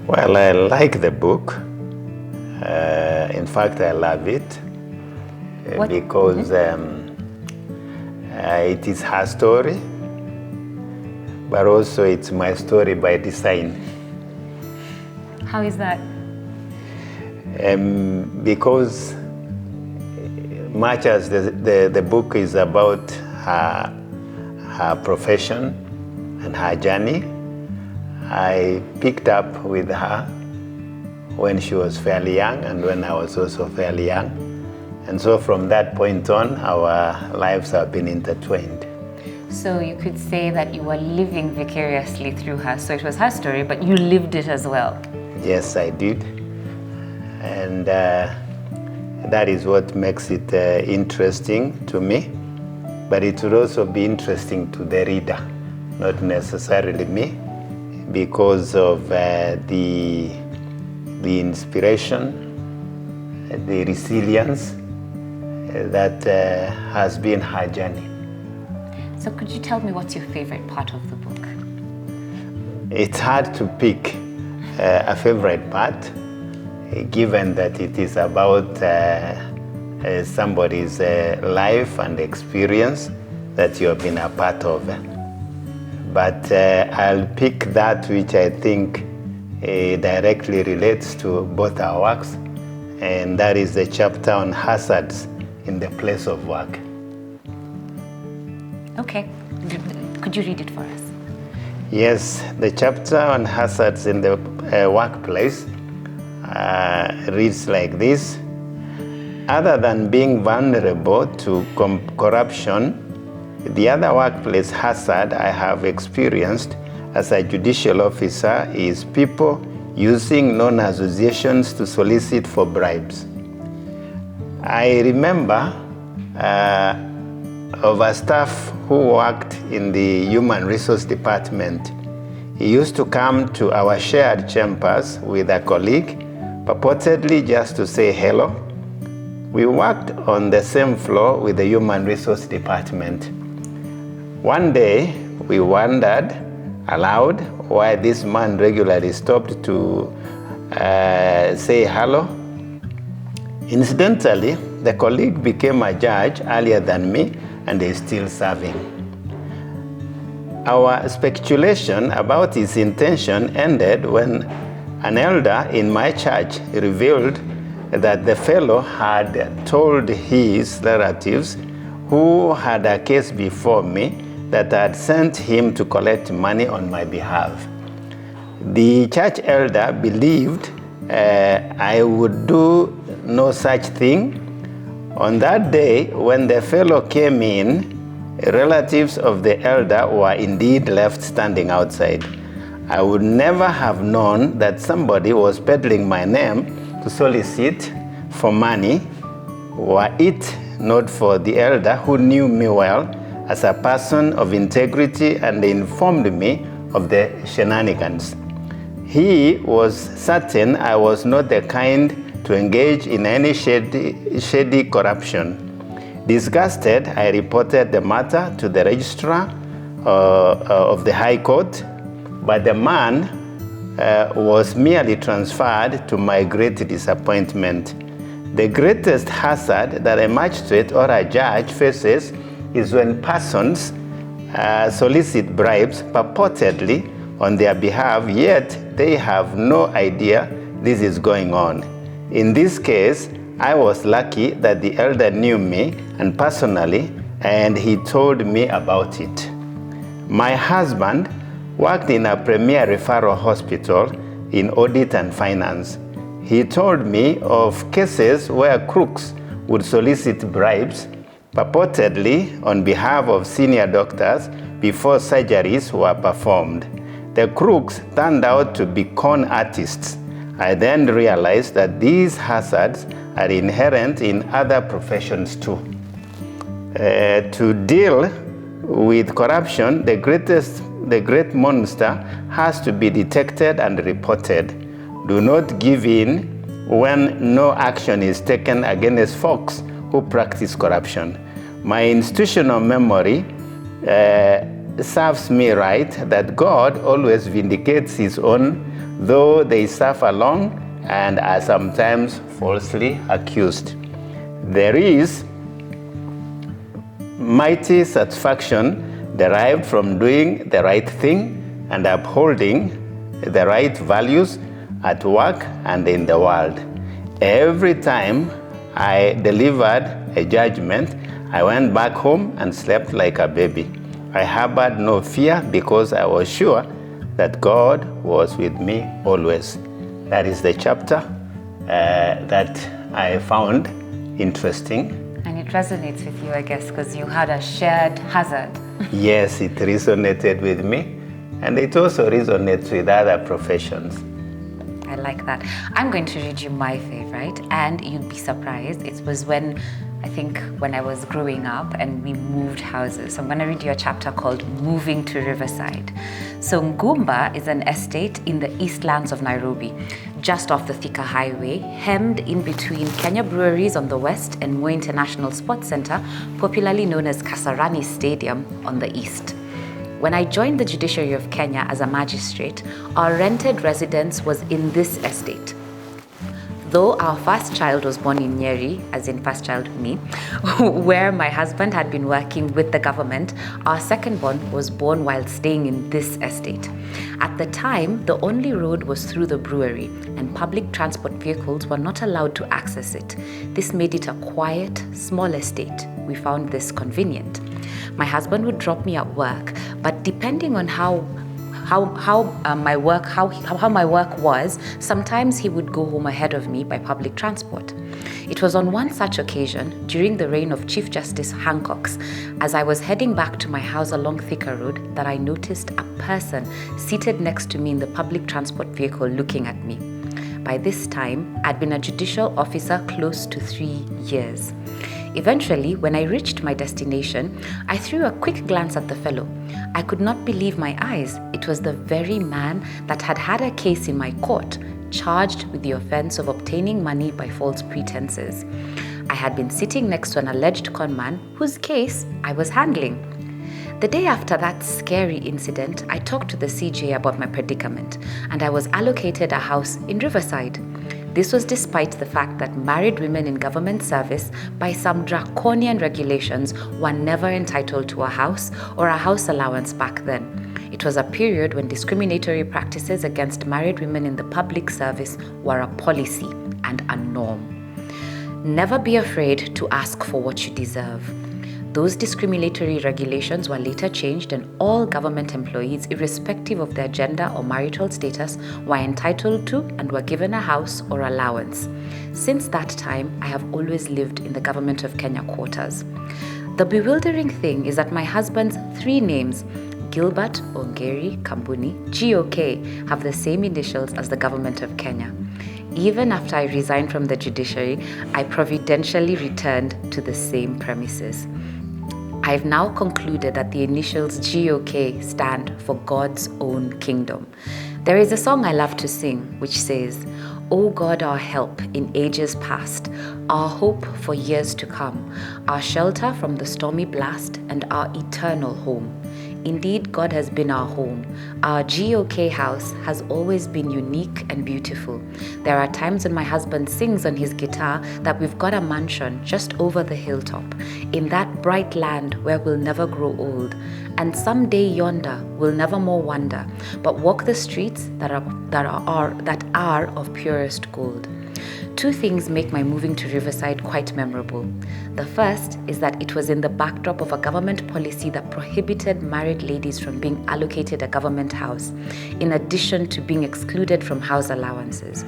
Well, I like the book. In fact, I love it because it is her story, but also it's my story by design. How is that? Because much as the book is about her profession and her journey, I picked up with her when she was fairly young and when I was also fairly young. And so from that point on, our lives have been intertwined. So you could say that you were living vicariously through her. So it was her story, but you lived it as well. Yes, I did. And that is what makes it interesting to me. But it would also be interesting to the reader, not necessarily me, because of the inspiration, the resilience that has been her journey. So could you tell me what's your favorite part of the book? It's hard to pick a favorite part, given that it is about somebody's life and experience that you have been a part of. But I'll pick that which I think directly relates to both our works, and that is the chapter on hazards in the place of work. Okay, could you read it for us? Yes, the chapter on hazards in the workplace reads like this. Other than being vulnerable to corruption, the other workplace hazard I have experienced as a judicial officer is people using non-associations to solicit for bribes. I remember of a staff who worked in the human resource department. He used to come to our shared chambers with a colleague, purportedly just to say hello. We worked on the same floor with the human resource department. One day, we wondered aloud why this man regularly stopped to say hello. Incidentally, the colleague became a judge earlier than me and is still serving. Our speculation about his intention ended when an elder in my church revealed that the fellow had told his relatives who had a case before me that I had sent him to collect money on my behalf. The church elder believed I would do no such thing. On that day, when the fellow came in, relatives of the elder were indeed left standing outside. I would never have known that somebody was peddling my name to solicit for money, were it not for the elder who knew me well as a person of integrity and informed me of the shenanigans. He was certain I was not the kind to engage in any shady corruption. Disgusted, I reported the matter to the registrar of the High Court, but the man was merely transferred to my great disappointment. The greatest hazard that a magistrate or a judge faces is when persons solicit bribes purportedly on their behalf, yet they have no idea this is going on. In this case, I was lucky that the elder knew me and personally, and he told me about it. My husband worked in a premier referral hospital in audit and finance. He told me of cases where crooks would solicit bribes, purportedly on behalf of senior doctors before surgeries were performed. The crooks turned out to be con artists. I then realized that these hazards are inherent in other professions too. To deal with corruption, the great monster has to be detected and reported. Do not give in when no action is taken against folks who practice corruption. My institutional memory serves me right that God always vindicates his own though they suffer long and are sometimes falsely accused. There is mighty satisfaction derived from doing the right thing and upholding the right values at work and in the world. Every time I delivered a judgment, I went back home and slept like a baby. I harbored no fear because I was sure that God was with me always. That is the chapter that I found interesting. And it resonates with you, I guess, because you had a shared hazard. Yes, it resonated with me, and it also resonates with other professions. I like that. I'm going to read you my favorite, and you'd be surprised. It was when I was growing up and we moved houses. So I'm going to read you a chapter called Moving to Riverside. So Ngumba is an estate in the Eastlands of Nairobi, just off the Thika Highway, hemmed in between Kenya Breweries on the west and Moi International Sports Center, popularly known as Kasarani Stadium, on the east. When I joined the Judiciary of Kenya as a magistrate, our rented residence was in this estate. Though our first child was born in Nyeri, as in first child me, where my husband had been working with the government, our second born was born while staying in this estate. At the time, the only road was through the brewery, and public transport vehicles were not allowed to access it. This made it a quiet, small estate. We found this convenient. My husband would drop me at work, but depending on how my work was, sometimes he would go home ahead of me by public transport. It was on one such occasion, during the reign of Chief Justice Hancock's, as I was heading back to my house along Thika Road, that I noticed a person seated next to me in the public transport vehicle looking at me. By this time, I'd been a judicial officer close to 3 years. Eventually, when I reached my destination, I threw a quick glance at the fellow. I could not believe my eyes. It was the very man that had had a case in my court, charged with the offense of obtaining money by false pretenses. I had been sitting next to an alleged conman whose case I was handling. The day after that scary incident, I talked to the CJ about my predicament, and I was allocated a house in Riverside. This was despite the fact that married women in government service, by some draconian regulations, were never entitled to a house or a house allowance back then. It was a period when discriminatory practices against married women in the public service were a policy and a norm. Never be afraid to ask for what you deserve. Those discriminatory regulations were later changed, and all government employees, irrespective of their gender or marital status, were entitled to and were given a house or allowance. Since that time, I have always lived in the Government of Kenya quarters. The bewildering thing is that my husband's 3 names, Gilbert, Ongeri, Kambuni, GOK, have the same initials as the Government of Kenya. Even after I resigned from the judiciary, I providentially returned to the same premises. I've now concluded that the initials GOK stand for God's own kingdom. There is a song I love to sing which says, "O God, our help in ages past, our hope for years to come, our shelter from the stormy blast, and our eternal home." Indeed, God has been our home. Our GOK house has always been unique and beautiful. There are times when my husband sings on his guitar that we've got a mansion just over the hilltop, in that bright land where we'll never grow old. And someday yonder we'll never more wander, but walk the streets that are of purest gold. 2 things make my moving to Riverside quite memorable. The first is that it was in the backdrop of a government policy that prohibited married ladies from being allocated a government house, in addition to being excluded from house allowances.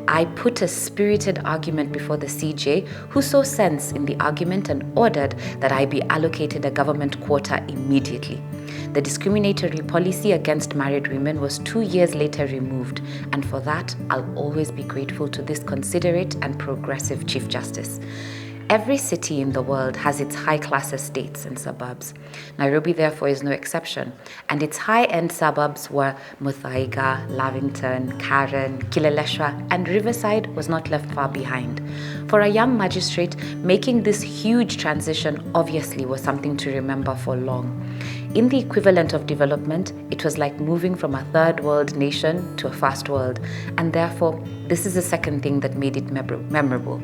I put a spirited argument before the CJ, who saw sense in the argument and ordered that I be allocated a government quarter immediately. The discriminatory policy against married women was 2 years later removed, and for that, I'll always be grateful to this considerate and progressive Chief Justice. Every city in the world has its high-class estates and suburbs. Nairobi, therefore, is no exception, and its high-end suburbs were Muthaiga, Lavington, Karen, Kileleshwa, and Riverside was not left far behind. For a young magistrate, making this huge transition obviously was something to remember for long. In the equivalent of development, it was like moving from a third world nation to a first world, and therefore, this is the second thing that made it memorable.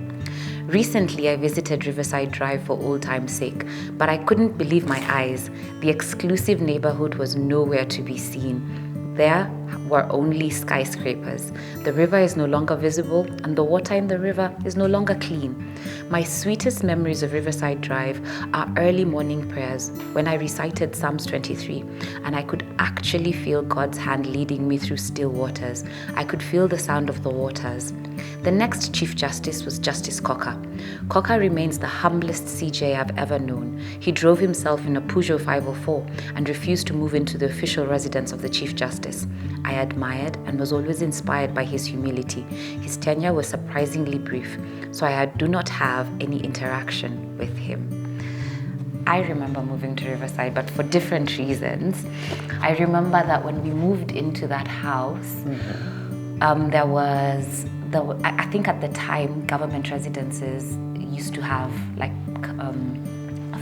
Recently, I visited Riverside Drive for old time's sake, but I couldn't believe my eyes. The exclusive neighborhood was nowhere to be seen. There were only skyscrapers. The river is no longer visible, and the water in the river is no longer clean. My sweetest memories of Riverside Drive are early morning prayers when I recited Psalms 23, and I could actually feel God's hand leading me through still waters. I could feel the sound of the waters. The next Chief Justice was Justice Cocker. Cocker remains the humblest CJ I've ever known. He drove himself in a Peugeot 504 and refused to move into the official residence of the Chief Justice. I admired and was always inspired by his humility. His tenure was surprisingly brief, so I do not have any interaction with him. I remember moving to Riverside, but for different reasons. I remember that when we moved into that house, I think at the time, government residences used to have like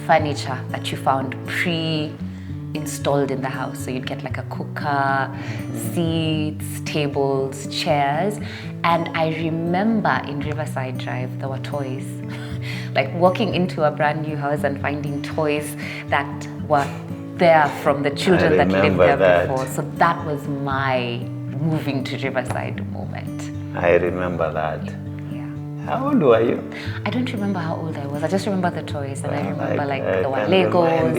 furniture that you found pre-installed in the house. So you'd get like a cooker, seats, tables, chairs. And I remember in Riverside Drive, there were toys. Like walking into a brand new house and finding toys that were there from the children that lived there before. So that was my moving to Riverside moment. I remember that. Yeah. How old were you? I don't remember how old I was. I just remember the toys, and I remember there were Legos and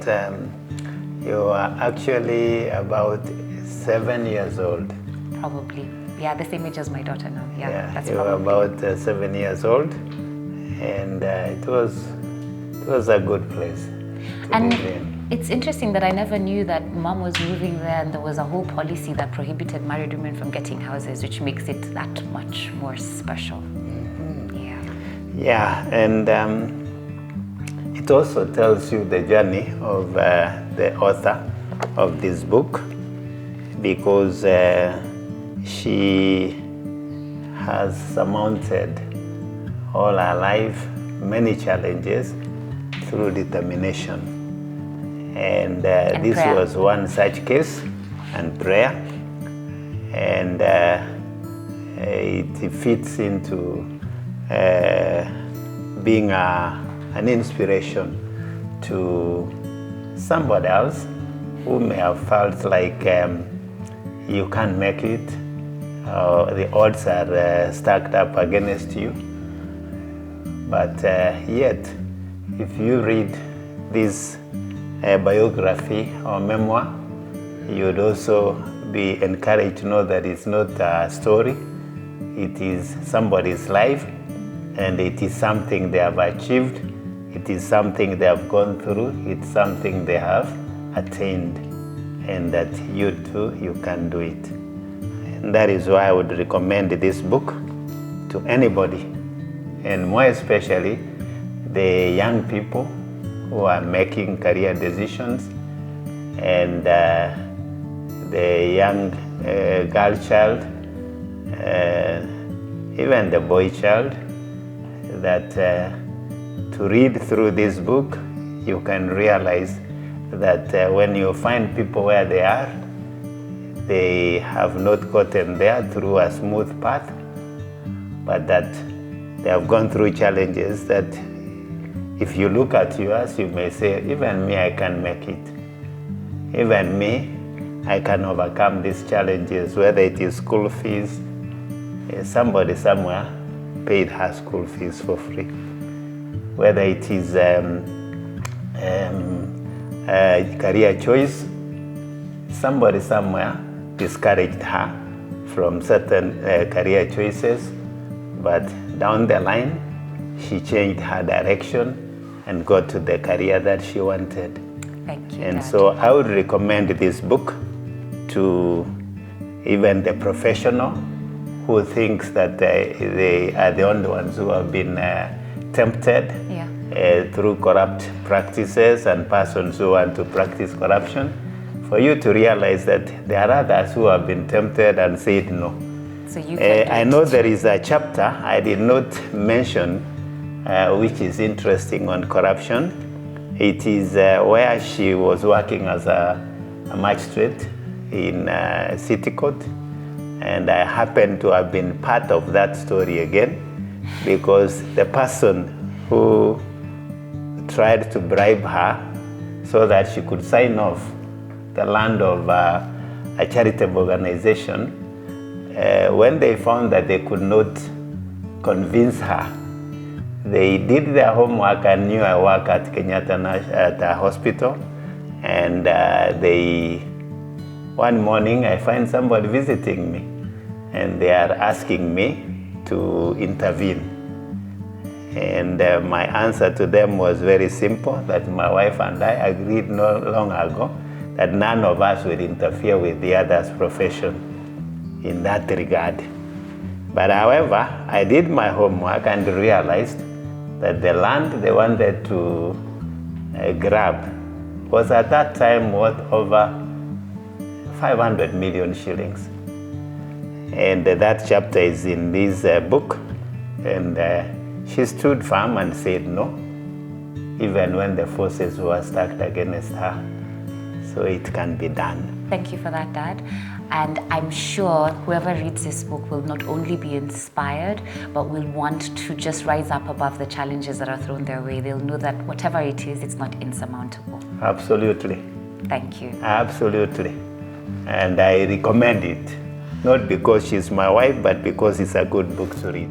things. You were actually about 7 years old. Probably. Yeah, the same age as my daughter now. Yeah, that's you probably. were about 7 years old, and it was a good place to live in. It's interesting that I never knew that Mom was moving there, and there was a whole policy that prohibited married women from getting houses, which makes it that much more special. Mm-hmm. Yeah, and it also tells you the journey of the author of this book, because she has surmounted all her life many challenges through determination. And this prayer. was one such case, and prayer. And it fits into being an inspiration to somebody else who may have felt like you can't make it, the odds are stacked up against you. But yet, if you read this biography or memoir, you would also be encouraged to know that it's not a story, it is somebody's life, and it is something they have achieved, it is something they have gone through, it's something they have attained, and that you too, you can do it. And that is why I would recommend this book to anybody, and more especially the young people who are making career decisions, and the young girl child, even the boy child, that to read through this book, you can realize that when you find people where they are, they have not gotten there through a smooth path, but that they have gone through challenges that if you look at yours, you may say, even me, I can make it. Even me, I can overcome these challenges, whether it is school fees. Somebody somewhere paid her school fees for free. Whether it is career choice, somebody somewhere discouraged her from certain career choices, but down the line, she changed her direction and got to the career that she wanted. Thank you, And Dad. so I would recommend this book to even the professional who thinks that they are the only ones who have been tempted Yeah. through corrupt practices and persons who want to practice corruption, for you to realize that there are others who have been tempted and said no. So you can do I it know too. there is a chapter I did not mention, which is interesting on corruption. It is where she was working as a magistrate in city court, and I happen to have been part of that story again, because the person who tried to bribe her so that she could sign off the land of a charitable organization, when they found that they could not convince her, they did their homework and knew I work at Kenyatta at a hospital, and one morning I find somebody visiting me, and they are asking me to intervene. And my answer to them was very simple, that my wife and I agreed not long ago that none of us will interfere with the other's profession in that regard. But however, I did my homework and realized that the land they wanted to grab was at that time worth over 500 million shillings. And that chapter is in this book. And she stood firm and said no, even when the forces were stacked against her. So it can be done. Thank you for that, Dad. And I'm sure whoever reads this book will not only be inspired, but will want to just rise up above the challenges that are thrown their way. They'll know that whatever it is, it's not insurmountable. Absolutely. Thank you. Absolutely. And I recommend it, not because she's my wife, but because it's a good book to read.